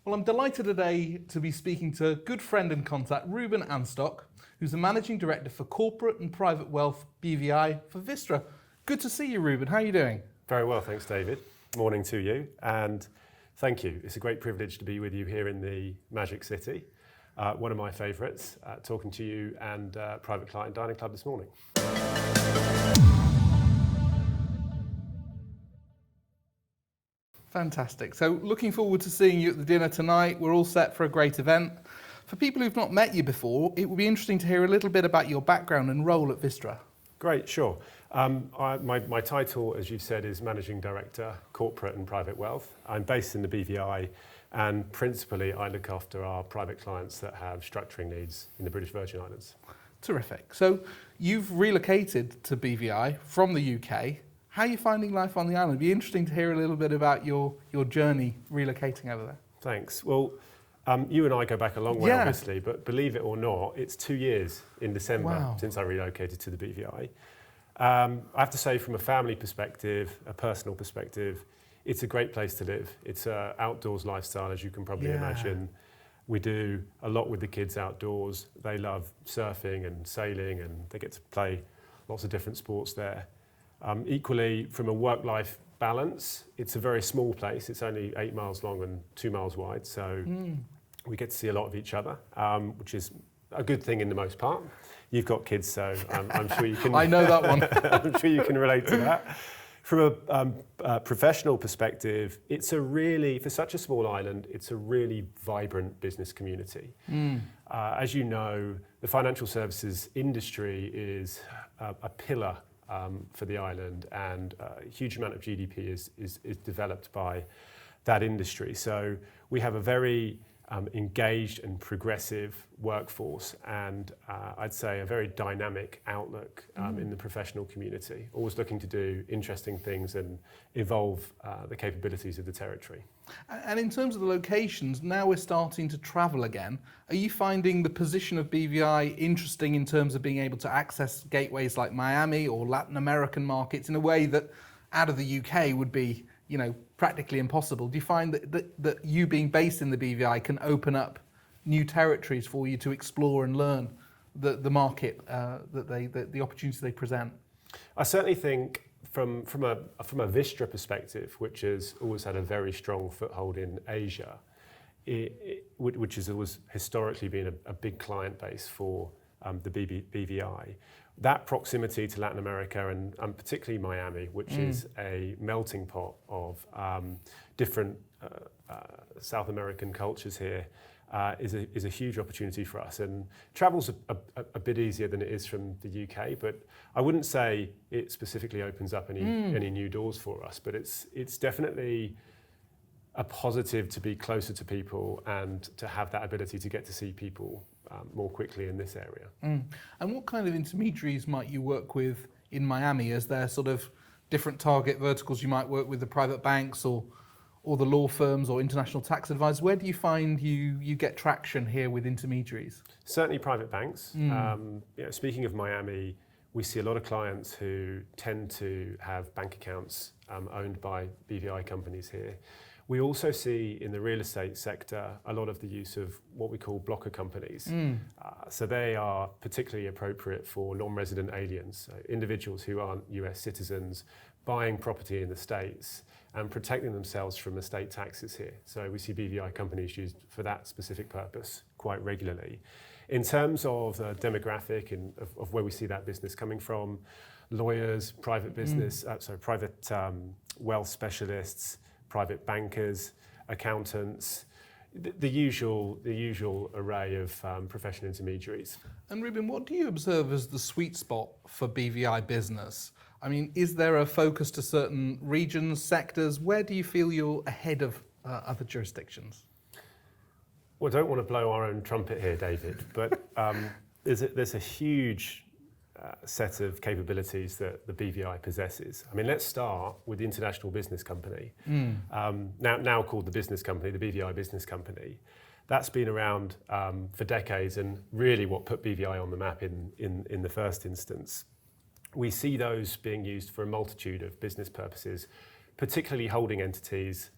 Well, I'm delighted today to be speaking to good friend and contact Reuben Anstock, who's the Managing Director for Corporate and Private Wealth BVI for Vistra. Good to see you, Reuben. How are you doing? Very well, thanks, David. Morning to you, and thank you. It's a great privilege to be with you here in the Magic City. One of my favourites, talking to you and Private Client Dining Club this morning. Fantastic. So looking forward to seeing you at the dinner tonight. We're all set for a great event. For people who've not met you before, it would be interesting to hear a little bit about your background and role at Vistra. Great, sure. My title, as you've said, is Managing Director, Corporate and Private Wealth. I'm based in the BVI, and principally I look after our private clients that have structuring needs in the British Virgin Islands. Terrific. So you've relocated to BVI from the UK. How are you finding life on the island? It'd be interesting to hear a little bit about your journey relocating over there. Thanks. Well, you and I go back a long way, obviously, but believe it or not, it's 2 years in December since I relocated to the BVI. I have to say, from a family perspective, a personal perspective, it's a great place to live. It's an outdoors lifestyle, as you can probably imagine. We do a lot with the kids outdoors. They love surfing and sailing, and they get to play lots of different sports there. Equally, from a work-life balance, it's a very small place. It's only 8 miles long and 2 miles wide, so we get to see a lot of each other, which is a good thing in the most part. You've got kids, so I'm sure you can... I know that one. I'm sure you can relate to that. From a professional perspective, it's a really, for such a small island, it's a really vibrant business community. As you know, the financial services industry is a pillar for the island, and a huge amount of GDP is developed by that industry. So we have a very engaged and progressive workforce, and I'd say a very dynamic outlook in the professional community, always looking to do interesting things and evolve the capabilities of the territory. And in terms of the locations, now we're starting to travel again. Are you finding the position of BVI interesting in terms of being able to access gateways like Miami or Latin American markets in a way that out of the UK would be, practically impossible? Do you find that you being based in the BVI can open up new territories for you to explore and learn the market, the opportunities they present? I certainly think from a Vistra perspective, which has always had a very strong foothold in Asia, which has always historically been a big client base for the BVI, that proximity to Latin America and particularly Miami, which is a melting pot of different South American cultures here, is a huge opportunity for us. And travel's a bit easier than it is from the UK, but I wouldn't say it specifically opens up any new doors for us. But it's definitely a positive to be closer to people and to have that ability to get to see people more quickly in this area. And what kind of intermediaries might you work with in Miami? Is there sort of different target verticals you might work with, the private banks or the law firms or international tax advisors? Where do you find you get traction here with intermediaries? Certainly private banks. Speaking of Miami, we see a lot of clients who tend to have bank accounts owned by BVI companies here. We also see in the real estate sector a lot of the use of what we call blocker companies. So they are particularly appropriate for non-resident aliens, so individuals who aren't US citizens buying property in the States and protecting themselves from estate taxes here. So we see BVI companies used for that specific purpose quite regularly. In terms of the demographic and of where we see that business coming from, lawyers, private business, private wealth specialists, private bankers, accountants, the usual array of professional intermediaries. And Reuben, what do you observe as the sweet spot for BVI business? I mean, is there a focus to certain regions, sectors? Where do you feel you're ahead of other jurisdictions? Well, I don't want to blow our own trumpet here, David, but there's a huge set of capabilities that the BVI possesses. I mean, let's start with the International Business Company, now called the Business Company, the BVI Business Company. That's been around for decades and really what put BVI on the map in the first instance. We see those being used for a multitude of business purposes, particularly holding entities,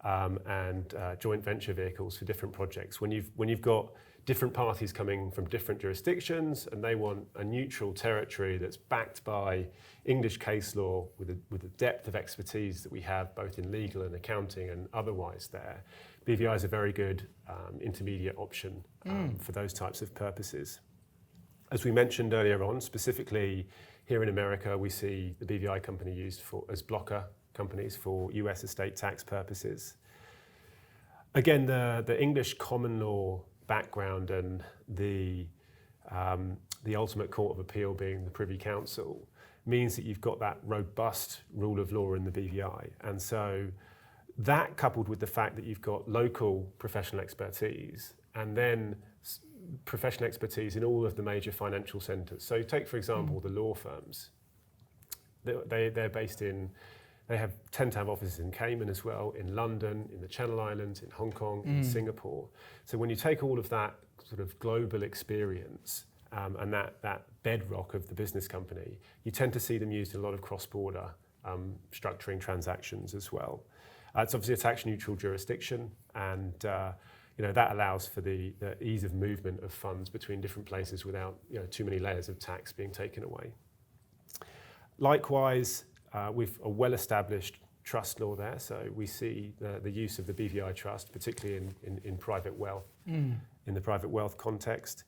and joint venture vehicles for different projects. When you've got different parties coming from different jurisdictions and they want a neutral territory that's backed by English case law with the depth of expertise that we have both in legal and accounting and otherwise there, BVI is a very good intermediate option for those types of purposes. As we mentioned earlier on, specifically here in America, we see the BVI company used as blocker companies for US estate tax purposes. Again, the English common law background and the ultimate court of appeal being the Privy Council means that you've got that robust rule of law in the BVI. And so that coupled with the fact that you've got local professional expertise and then professional expertise in all of the major financial centres. So take, for example, the law firms. They're based they tend to have offices in Cayman as well, in London, in the Channel Islands, in Hong Kong, in Singapore. So when you take all of that sort of global experience and that bedrock of the business company, you tend to see them used in a lot of cross-border structuring transactions as well. It's obviously a tax-neutral jurisdiction, and that allows for the ease of movement of funds between different places without too many layers of tax being taken away. Likewise, we've a well-established trust law there, so we see the use of the BVI trust, particularly in private wealth, in the private wealth context.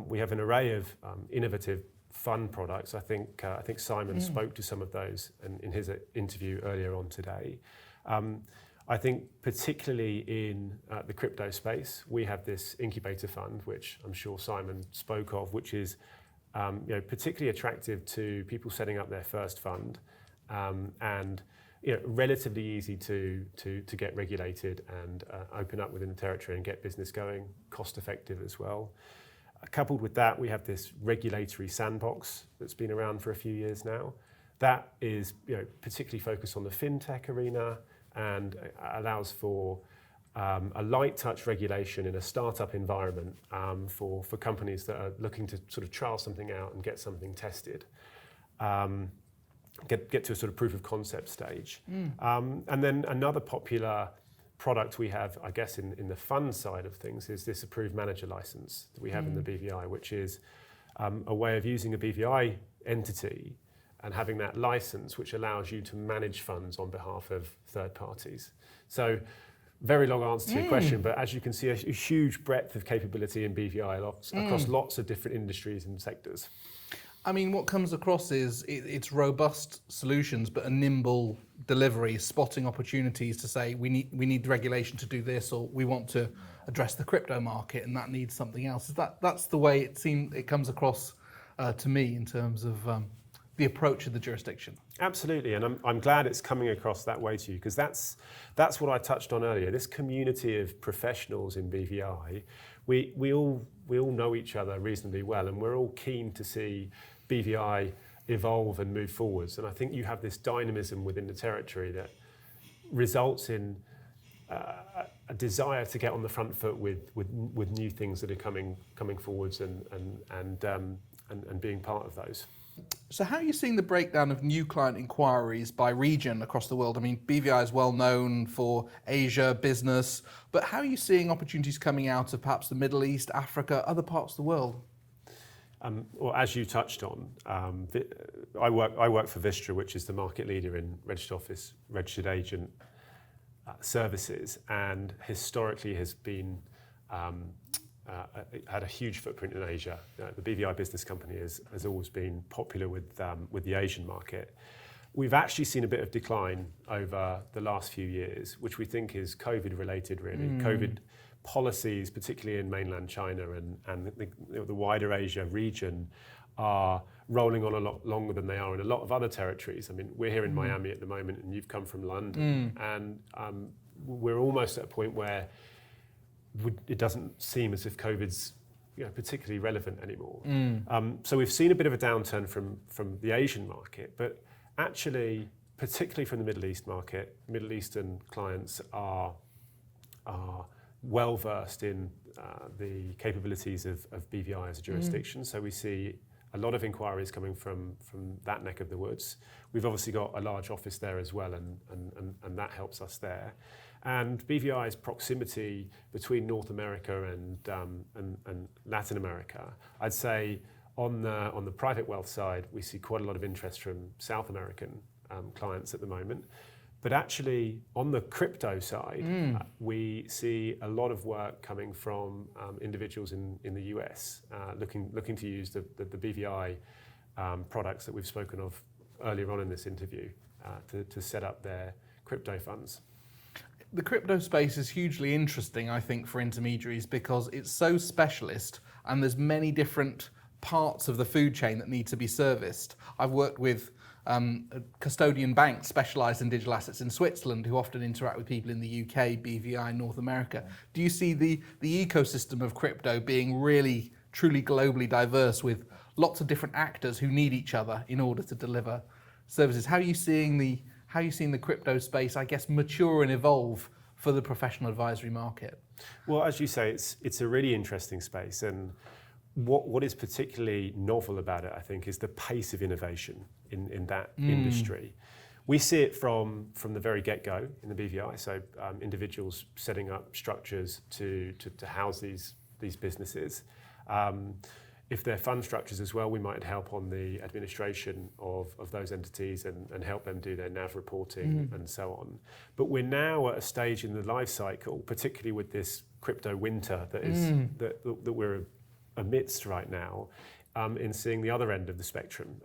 We have an array of innovative fund products. I think Simon spoke to some of those in his interview earlier on today. I think particularly in the crypto space, we have this incubator fund, which I'm sure Simon spoke of, which is particularly attractive to people setting up their first fund, and relatively easy to get regulated and open up within the territory and get business going, cost effective as well. Coupled with that, we have this regulatory sandbox that's been around for a few years now. That is particularly focused on the fintech arena and allows for a light touch regulation in a startup environment for companies that are looking to sort of trial something out and get something tested. Get to a sort of proof of concept stage. And then another popular product we have, I guess, in the fund side of things is this approved manager license that we have in the BVI, which is a way of using a BVI entity and having that license which allows you to manage funds on behalf of third parties. So very long answer to your question, but as you can see, a huge breadth of capability in BVI across lots of different industries and sectors. I mean, what comes across is it's robust solutions, but a nimble delivery, spotting opportunities to say we need regulation to do this, or we want to address the crypto market, and that needs something else. That's the way it comes across to me in terms of the approach of the jurisdiction. Absolutely, and I'm glad it's coming across that way to you, because that's what I touched on earlier. This community of professionals in BVI, we all know each other reasonably well, and we're all keen to see BVI evolve and move forwards. And I think you have this dynamism within the territory that results in a desire to get on the front foot with new things that are coming forwards and being part of those. So how are you seeing the breakdown of new client inquiries by region across the world? I mean, BVI is well known for Asia business, but how are you seeing opportunities coming out of perhaps the Middle East, Africa, other parts of the world? Well, as you touched on, I work for Vistra, which is the market leader in registered office, registered agent services, and historically has been had a huge footprint in Asia. The BVI business company has always been popular with the Asian market. We've actually seen a bit of decline over the last few years, which we think is COVID related, really. COVID policies, particularly in mainland China and the wider Asia region, are rolling on a lot longer than they are in a lot of other territories. I mean, we're here in Miami at the moment, and you've come from London, and we're almost at a point where it doesn't seem as if COVID's particularly relevant anymore. So we've seen a bit of a downturn from the Asian market, but actually, particularly from the Middle East market, Middle Eastern clients are well versed in the capabilities of BVI as a jurisdiction. So we see a lot of inquiries coming from that neck of the woods. We've obviously got a large office there as well, and that helps us there. And BVI's proximity between North America and Latin America, I'd say on the private wealth side, we see quite a lot of interest from South American clients at the moment. But actually, on the crypto side, we see a lot of work coming from individuals in the US looking to use the BVI products that we've spoken of earlier on in this interview to set up their crypto funds. The crypto space is hugely interesting, I think, for intermediaries because it's so specialist and there's many different parts of the food chain that need to be serviced. I've worked with a custodian bank specialised in digital assets in Switzerland who often interact with people in the UK, BVI, North America. Do you see the ecosystem of crypto being really, truly globally diverse with lots of different actors who need each other in order to deliver services? How are you seeing the crypto space, I guess, mature and evolve for the professional advisory market? Well, as you say, it's a really interesting space, and what is particularly novel about it, I think, is the pace of innovation in that industry. We see it from the very get-go in the BVI, so individuals setting up structures to house these businesses. If they're fund structures as well, we might help on the administration of those entities and help them do their NAV reporting and so on. But we're now at a stage in the life cycle, particularly with this crypto winter that we're amidst right now, in seeing the other end of the spectrum.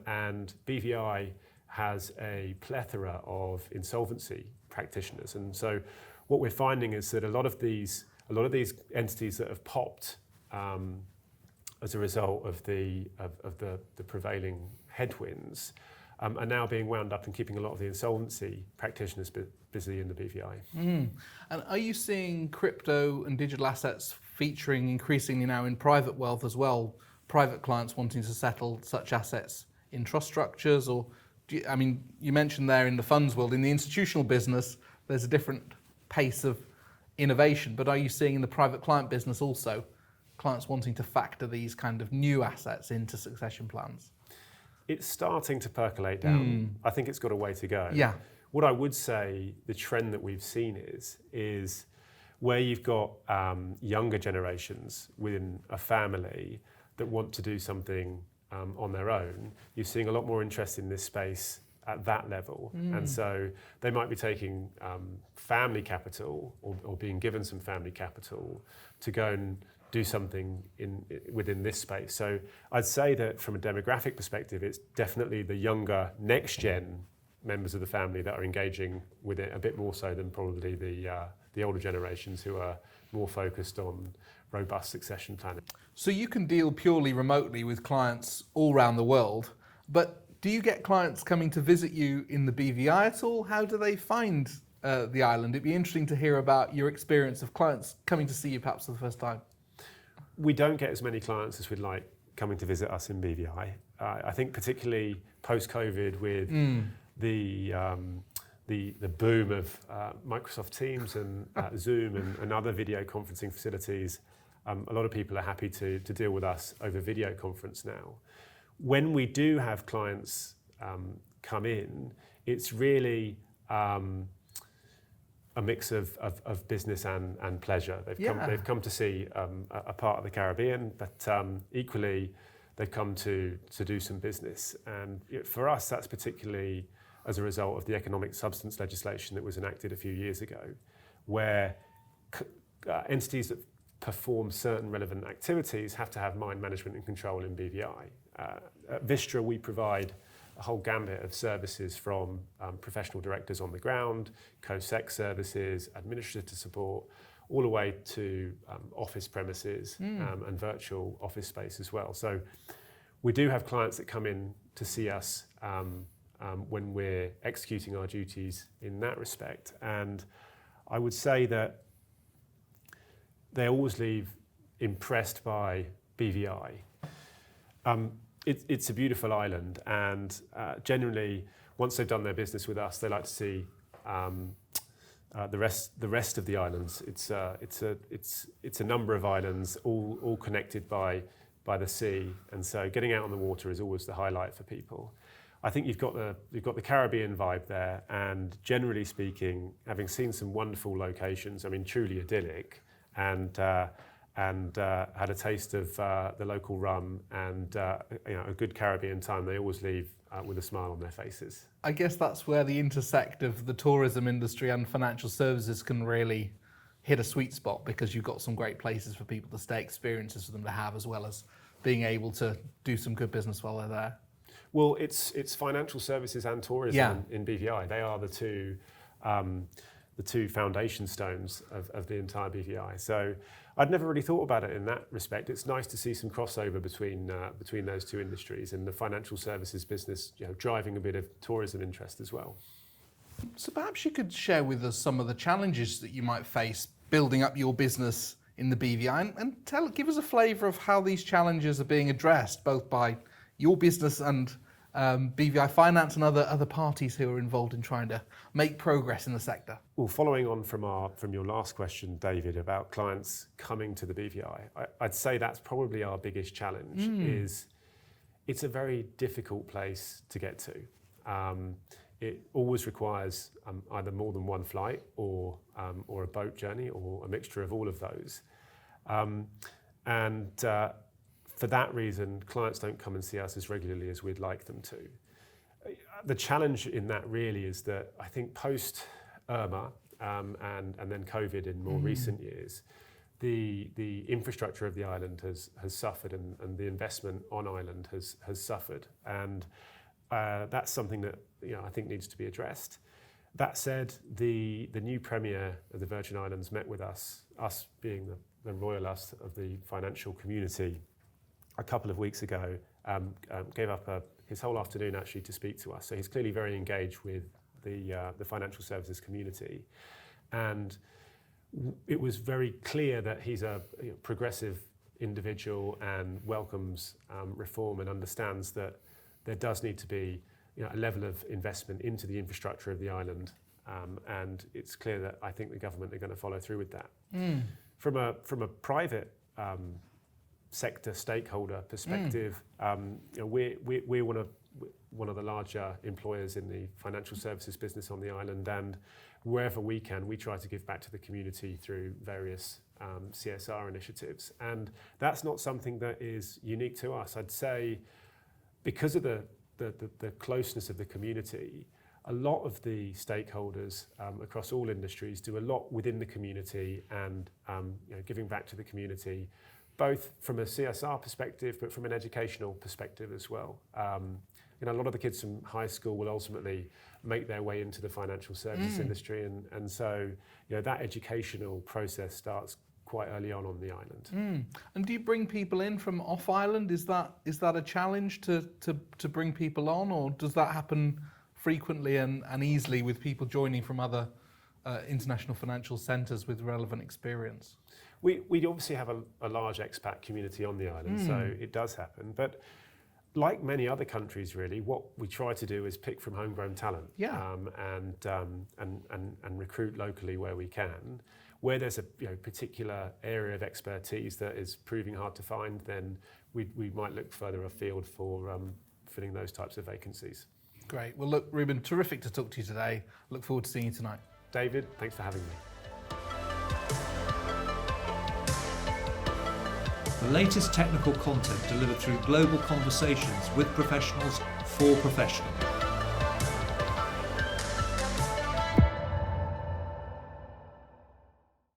And BVI has a plethora of insolvency practitioners. And so what we're finding is that a lot of these entities that have popped as a result of the prevailing headwinds are now being wound up and keeping a lot of the insolvency practitioners busy in the BVI. And are you seeing crypto and digital assets featuring increasingly now in private wealth as well? Private clients wanting to settle such assets in trust structures, or you mentioned there in the funds world, in the institutional business, there's a different pace of innovation. But are you seeing in the private client business also clients wanting to factor these kind of new assets into succession plans? It's starting to percolate down. I think it's got a way to go. Yeah. What I would say, the trend that we've seen is where you've got younger generations within a family that want to do something on their own, you're seeing a lot more interest in this space at that level. And so they might be taking family capital or being given some family capital to go and do something within this space. So I'd say that from a demographic perspective, it's definitely the younger next gen members of the family that are engaging with it a bit more so than probably the older generations who are more focused on robust succession planning. So you can deal purely remotely with clients all around the world, but do you get clients coming to visit you in the BVI at all? How do they find the island? It'd be interesting to hear about your experience of clients coming to see you perhaps for the first time. We don't get as many clients as we'd like coming to visit us in BVI. I think particularly post-COVID with the boom of Microsoft Teams and Zoom and other video conferencing facilities, a lot of people are happy to deal with us over video conference now. When we do have clients come in, it's really a mix of business and pleasure. They've come to see a part of the Caribbean, but equally they've come to do some business. And for us, that's particularly as a result of the economic substance legislation that was enacted a few years ago, where entities that perform certain relevant activities have to have mind management and control in BVI. At Vistra, we provide a whole gambit of services from professional directors on the ground, co-sec services, administrative support, all the way to office premises and virtual office space as well. So we do have clients that come in to see us when we're executing our duties in that respect. And I would say that they always leave impressed by BVI. It's a beautiful island, and generally, once they've done their business with us, they like to see the rest of the islands. It's a number of islands, all connected by the sea, and so getting out on the water is always the highlight for people. I think you've got the Caribbean vibe there, and generally speaking, having seen some wonderful locations, I mean, truly idyllic, and had a taste of the local rum and a good Caribbean time, they always leave with a smile on their faces. I guess that's where the intersect of the tourism industry and financial services can really hit a sweet spot, because you've got some great places for people to stay, experiences for them to have, as well as being able to do some good business while they're there. Well, it's financial services and tourism in BVI. They are the two foundation stones of the entire BVI. So I'd never really thought about it in that respect. It's nice to see some crossover between those two industries, and the financial services business, driving a bit of tourism interest as well. So perhaps you could share with us some of the challenges that you might face building up your business in the BVI, and give us a flavour of how these challenges are being addressed, both by your business and BVI Finance and other parties who are involved in trying to make progress in the sector. Well, following on from your last question, David, about clients coming to the BVI, I'd say that's probably our biggest challenge. Is it's a very difficult place to get to. It always requires either more than one flight or a boat journey, or a mixture of all of those. For that reason, clients don't come and see us as regularly as we'd like them to. The challenge in that really is that I think post Irma and then COVID in more recent years, the infrastructure of the island has suffered, and the investment on island has suffered, and that's something that I think needs to be addressed. That said, the new Premier of the Virgin Islands met with us being the royalist of the financial community, a couple of weeks ago, gave up his whole afternoon actually to speak to us. So he's clearly very engaged with the financial services community, and it was very clear that he's a progressive individual and welcomes reform, and understands that there does need to be a level of investment into the infrastructure of the island, and it's clear that I think the government are going to follow through with that. From a private sector stakeholder perspective, we're one of the larger employers in the financial services business on the island, and wherever we can, we try to give back to the community through various CSR initiatives. And that's not something that is unique to us. I'd say because of the closeness of the community, a lot of the stakeholders across all industries do a lot within the community, and giving back to the community, both from a CSR perspective, but from an educational perspective as well. A lot of the kids from high school will ultimately make their way into the financial services industry, and so that educational process starts quite early on the island. And do you bring people in from off island? Is that a challenge to bring people on, or does that happen frequently and easily with people joining from other international financial centres with relevant experience? We obviously have a large expat community on the island, so it does happen. But like many other countries, really, what we try to do is pick from homegrown talent, and recruit locally where we can. Where there's a particular area of expertise that is proving hard to find, then we might look further afield for filling those types of vacancies. Great. Well, look, Reuben, terrific to talk to you today. Look forward to seeing you tonight. David, thanks for having me. The latest technical content delivered through global conversations with professionals for professionals.